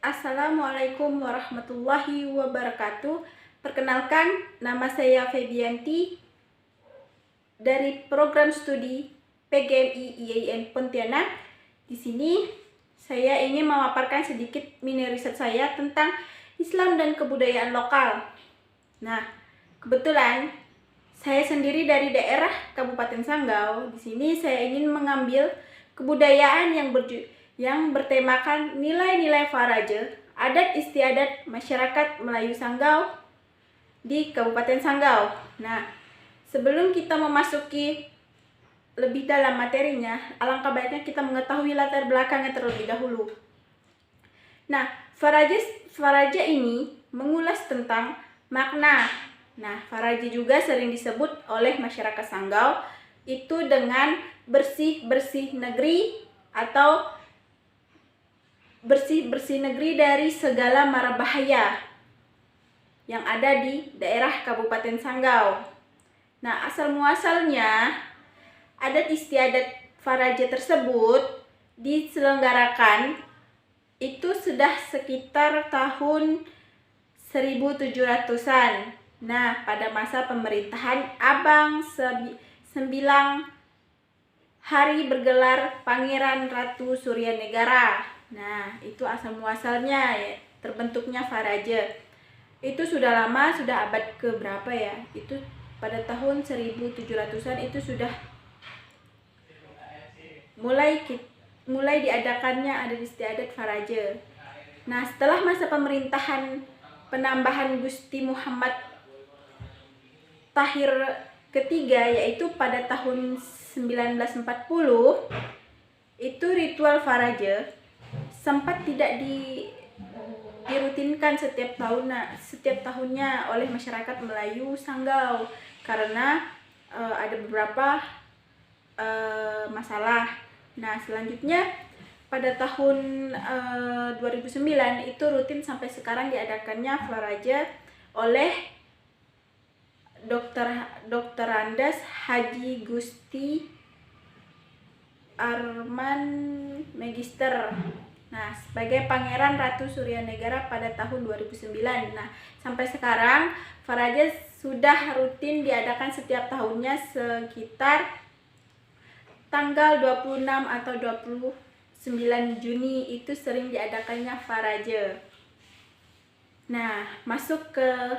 Assalamualaikum warahmatullahi wabarakatuh. Perkenalkan, nama saya Febianti dari program studi PGMI IAIN Pontianak. Di sini saya ingin memaparkan sedikit mini riset saya tentang Islam dan kebudayaan lokal. Nah, kebetulan saya sendiri dari daerah Kabupaten Sanggau. Di sini saya ingin mengambil kebudayaan yang bertemakan nilai-nilai faraje, adat istiadat masyarakat Melayu Sanggau di Kabupaten Sanggau. Nah, sebelum kita memasuki lebih dalam materinya, alangkah baiknya kita mengetahui latar belakangnya terlebih dahulu. Nah, faraje ini mengulas tentang makna. Nah, faraje juga sering disebut oleh masyarakat Sanggau itu dengan bersih-bersih negeri atau bersih-bersih negeri dari segala mara bahaya yang ada di daerah Kabupaten Sanggau. Nah, asal muasalnya adat istiadat faraje tersebut diselenggarakan itu sudah sekitar tahun 1700-an. Nah, pada masa pemerintahan Abang Sembilang Hari bergelar Pangeran Ratu Suryanegara. Nah, itu asal muasalnya ya, terbentuknya faraje. Itu sudah lama, sudah abad ke berapa ya? Itu pada tahun 1700-an itu sudah mulai diadakannya adat istiadat faraje. Nah, setelah masa pemerintahan penambahan Gusti Muhammad Tahir ketiga, yaitu pada tahun 1940, itu ritual faraje sempat tidak dirutinkan setiap tahunnya oleh masyarakat Melayu Sanggau karena ada beberapa masalah. Nah, selanjutnya pada tahun 2009 itu rutin sampai sekarang diadakannya faraje oleh Dr. Andes Haji Gusti Arman Magister. Nah, sebagai Pangeran Ratu Suryanegara pada tahun 2009. Nah, sampai sekarang faraje sudah rutin diadakan setiap tahunnya sekitar tanggal 26 atau 29 Juni itu sering diadakannya faraje. Nah, masuk ke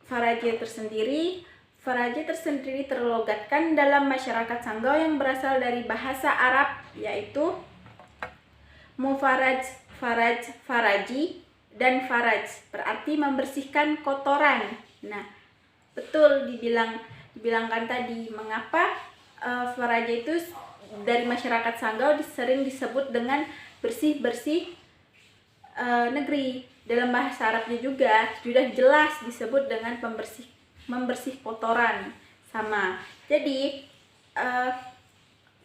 faraje tersendiri. Faraje tersendiri terlogatkan dalam masyarakat Sanggau yang berasal dari bahasa Arab, yaitu mufaraj, faraj, faraji, dan faraj, berarti membersihkan kotoran. Nah, betul dibilangkan tadi mengapa faraje itu dari masyarakat Sanggau sering disebut dengan bersih-bersih negeri. Dalam bahasa Arabnya juga sudah jelas disebut dengan membersih kotoran sama. Jadi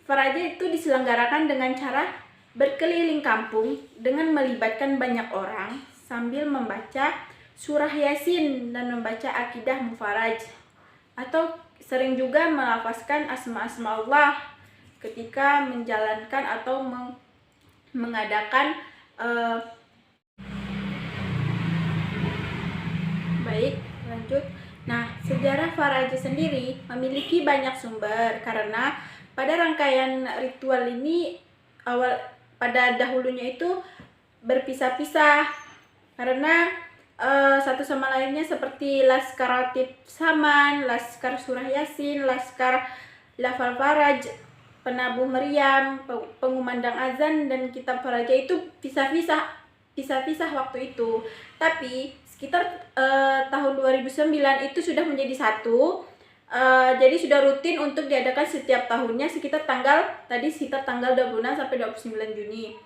faraje itu diselenggarakan dengan cara berkeliling kampung dengan melibatkan banyak orang sambil membaca surah Yasin dan membaca akidah mufaraj, atau sering juga melafazkan asma-asma Allah ketika menjalankan atau mengadakan baik, lanjut. Nah, sejarah faraje sendiri memiliki banyak sumber karena pada rangkaian ritual ini pada dahulunya itu berpisah-pisah karena satu sama lainnya, seperti Laskar Ratib Saman, Laskar Surah Yasin, Laskar Lafal Faraj, Penabuh Meriam, Pengumandang Azan, dan Kitab Faraje itu pisah-pisah waktu itu. Tapi sekitar tahun 2009 itu sudah menjadi satu. Jadi sudah rutin untuk diadakan setiap tahunnya sekitar tanggal 26 sampai 29 Juni.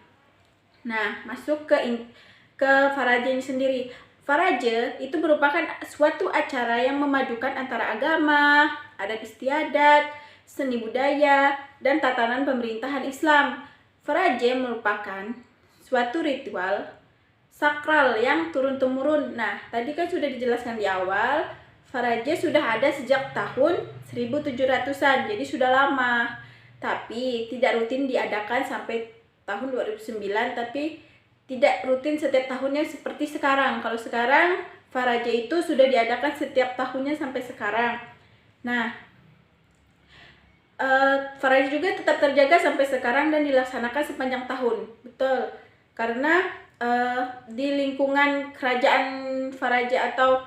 Nah, masuk ke faraje ini sendiri. Faraje itu merupakan suatu acara yang memadukan antara agama, adat istiadat, seni budaya, dan tatanan pemerintahan Islam. Faraje merupakan suatu ritual sakral yang turun-temurun. Nah, tadi kan sudah dijelaskan di awal, faraje sudah ada sejak tahun 1700-an, jadi sudah lama. Tapi tidak rutin diadakan sampai tahun 2009, tapi tidak rutin setiap tahunnya seperti sekarang. Kalau sekarang Faraja itu sudah diadakan setiap tahunnya sampai sekarang. Nah, Faraja juga tetap terjaga sampai sekarang dan dilaksanakan sepanjang tahun. Betul, karena di lingkungan kerajaan Faraja atau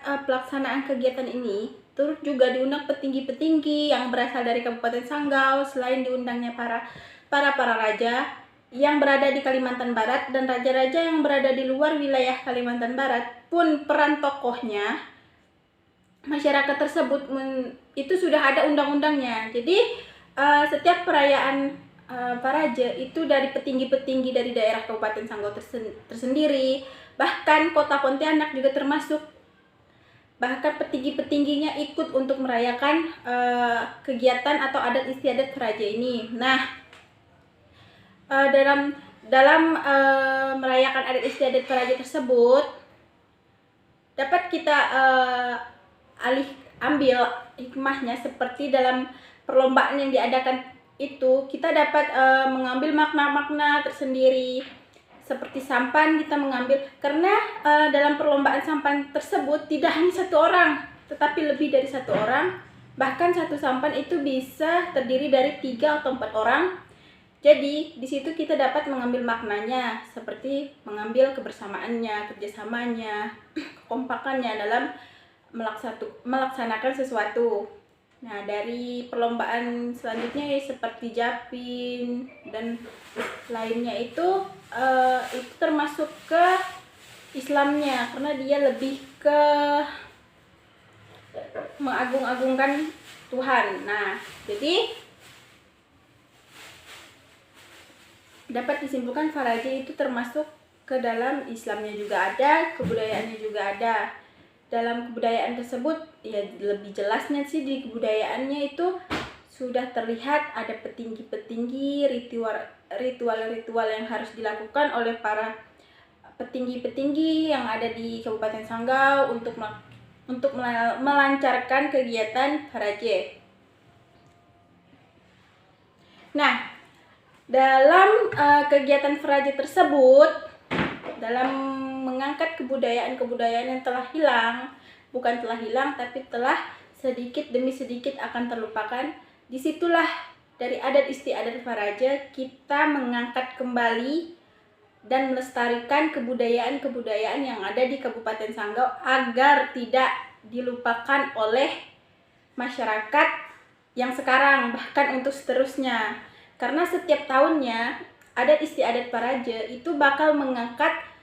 pelaksanaan kegiatan ini turut juga diundang petinggi-petinggi yang berasal dari Kabupaten Sanggau. Selain diundangnya para raja yang berada di Kalimantan Barat dan raja-raja yang berada di luar wilayah Kalimantan Barat pun peran tokohnya, masyarakat tersebut itu sudah ada undang-undangnya. Jadi setiap perayaan Faraja itu dari petinggi-petinggi dari daerah Kabupaten Sanggau tersendiri, bahkan kota Pontianak juga termasuk. Bahkan petinggi-petingginya ikut untuk merayakan kegiatan atau adat istiadat Faraja ini. Nah, dalam merayakan adat istiadat Faraja tersebut dapat kita ambil hikmahnya, seperti dalam perlombaan yang diadakan itu kita dapat mengambil makna-makna tersendiri. Seperti sampan kita mengambil, karena dalam perlombaan sampan tersebut tidak hanya satu orang, tetapi lebih dari satu orang. Bahkan satu sampan itu bisa terdiri dari 3 atau 4 orang. Jadi di situ kita dapat mengambil maknanya, seperti mengambil kebersamaannya, kerjasamanya, kekompakannya dalam melaksanakan sesuatu. Nah, dari perlombaan selanjutnya seperti Japin dan lainnya itu termasuk ke Islamnya, karena dia lebih ke mengagung-agungkan Tuhan. Nah, jadi dapat disimpulkan Faraja itu termasuk ke dalam Islamnya juga ada, kebudayaannya juga ada. Dalam kebudayaan tersebut, ya lebih jelasnya sih di kebudayaannya itu sudah terlihat ada petinggi-petinggi, ritual-ritual yang harus dilakukan oleh para petinggi-petinggi yang ada di Kabupaten Sanggau untuk melancarkan kegiatan Faraja. Nah, dalam kegiatan Faraja tersebut, dalam mengangkat kebudayaan-kebudayaan yang telah hilang, bukan telah hilang tapi telah sedikit demi sedikit akan terlupakan, disitulah dari adat istiadat Faraja kita mengangkat kembali dan melestarikan kebudayaan-kebudayaan yang ada di Kabupaten Sanggau agar tidak dilupakan oleh masyarakat yang sekarang, bahkan untuk seterusnya. Karena setiap tahunnya adat istiadat Faraja itu bakal mengangkat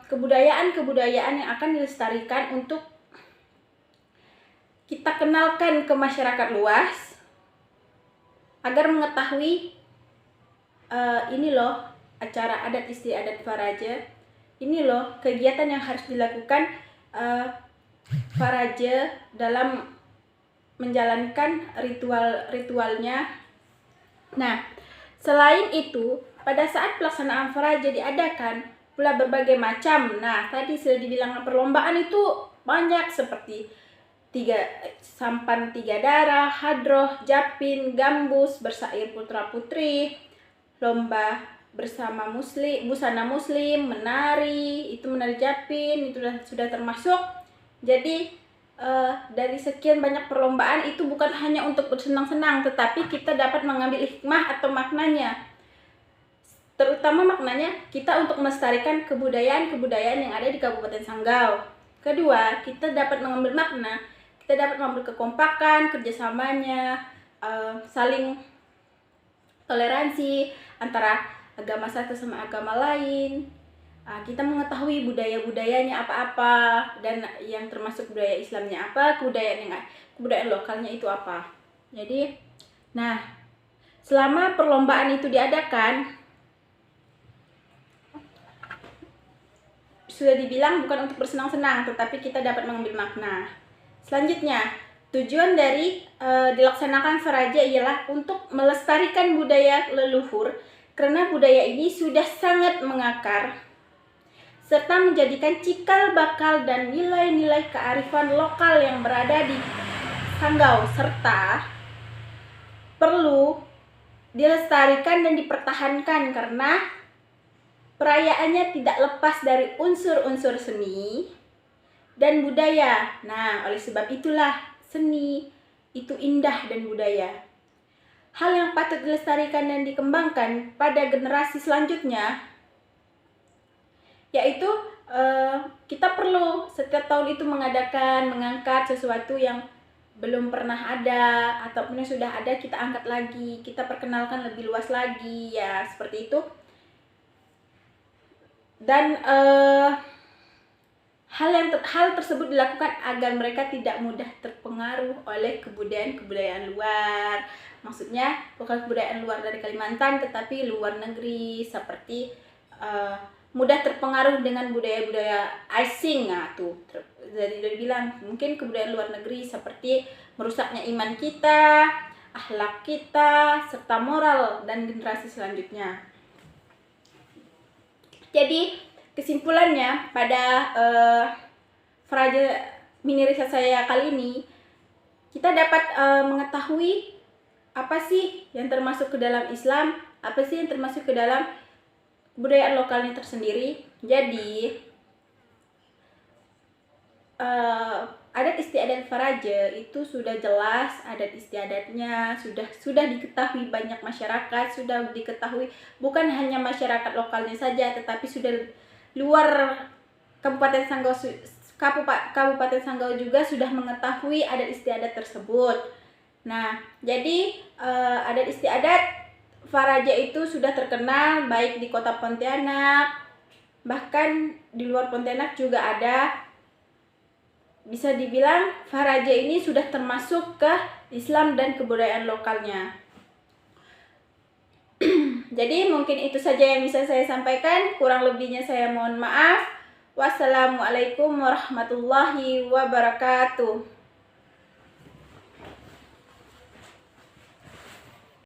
kebudayaan-kebudayaan yang akan dilestarikan untuk kita kenalkan ke masyarakat luas agar mengetahui ini loh acara adat istiadat Faraja, ini loh kegiatan yang harus dilakukan Faraja dalam menjalankan ritual-ritualnya. Nah, selain itu, pada saat pelaksanaan Faraja diadakan pula berbagai macam. Nah, tadi sudah dibilang perlombaan itu banyak, seperti sampan 3 darah, hadroh, japin, gambus, bersair putra-putri, lomba bersama busana muslim, menari japin, itu sudah termasuk. Jadi dari sekian banyak perlombaan itu bukan hanya untuk bersenang-senang, tetapi kita dapat mengambil hikmah atau maknanya. Terutama maknanya kita untuk melestarikan kebudayaan-kebudayaan yang ada di Kabupaten Sanggau. Kedua, kita dapat mengambil makna, kita dapat mengambil kekompakan, kerjasamanya, saling toleransi antara agama satu sama agama lain. Kita mengetahui budaya-budayanya apa-apa, dan yang termasuk budaya Islamnya apa, kebudayaan lokalnya itu apa. Jadi, nah, selama perlombaan itu diadakan, sudah dibilang bukan untuk bersenang-senang, tetapi kita dapat mengambil makna. Selanjutnya, tujuan dari dilaksanakan Faraja ialah untuk melestarikan budaya leluhur, karena budaya ini sudah sangat mengakar serta menjadikan cikal bakal dan nilai-nilai kearifan lokal yang berada di Sanggau, serta perlu dilestarikan dan dipertahankan karena perayaannya tidak lepas dari unsur-unsur seni dan budaya. Nah, oleh sebab itulah seni itu indah dan budaya. Hal yang patut dilestarikan dan dikembangkan pada generasi selanjutnya yaitu kita perlu setiap tahun itu mengangkat sesuatu yang belum pernah ada ataupun yang sudah ada, kita angkat lagi, kita perkenalkan lebih luas lagi, ya seperti itu. Dan hal tersebut dilakukan agar mereka tidak mudah terpengaruh oleh kebudayaan luar. Maksudnya bukan kebudayaan luar dari Kalimantan, tetapi luar negeri, seperti mudah terpengaruh dengan budaya-budaya asing. Nah, tuh jadi udah bilang mungkin kebudayaan luar negeri seperti merusaknya iman kita, akhlak kita, serta moral dan generasi selanjutnya. Jadi kesimpulannya pada Faraja mini riset saya kali ini, kita dapat mengetahui apa sih yang termasuk ke dalam Islam, apa sih yang termasuk ke dalam budaya lokalnya tersendiri. Jadi adat istiadat Faraja itu sudah jelas, adat istiadatnya sudah diketahui banyak masyarakat, sudah diketahui bukan hanya masyarakat lokalnya saja, tetapi sudah luar Kabupaten Sanggau juga sudah mengetahui adat istiadat tersebut. Nah, jadi adat istiadat Faraja itu sudah terkenal baik di kota Pontianak, bahkan di luar Pontianak juga ada. Bisa dibilang Faraja ini sudah termasuk ke Islam dan kebudayaan lokalnya. Jadi mungkin itu saja yang bisa saya sampaikan, kurang lebihnya saya mohon maaf. Wassalamualaikum warahmatullahi wabarakatuh.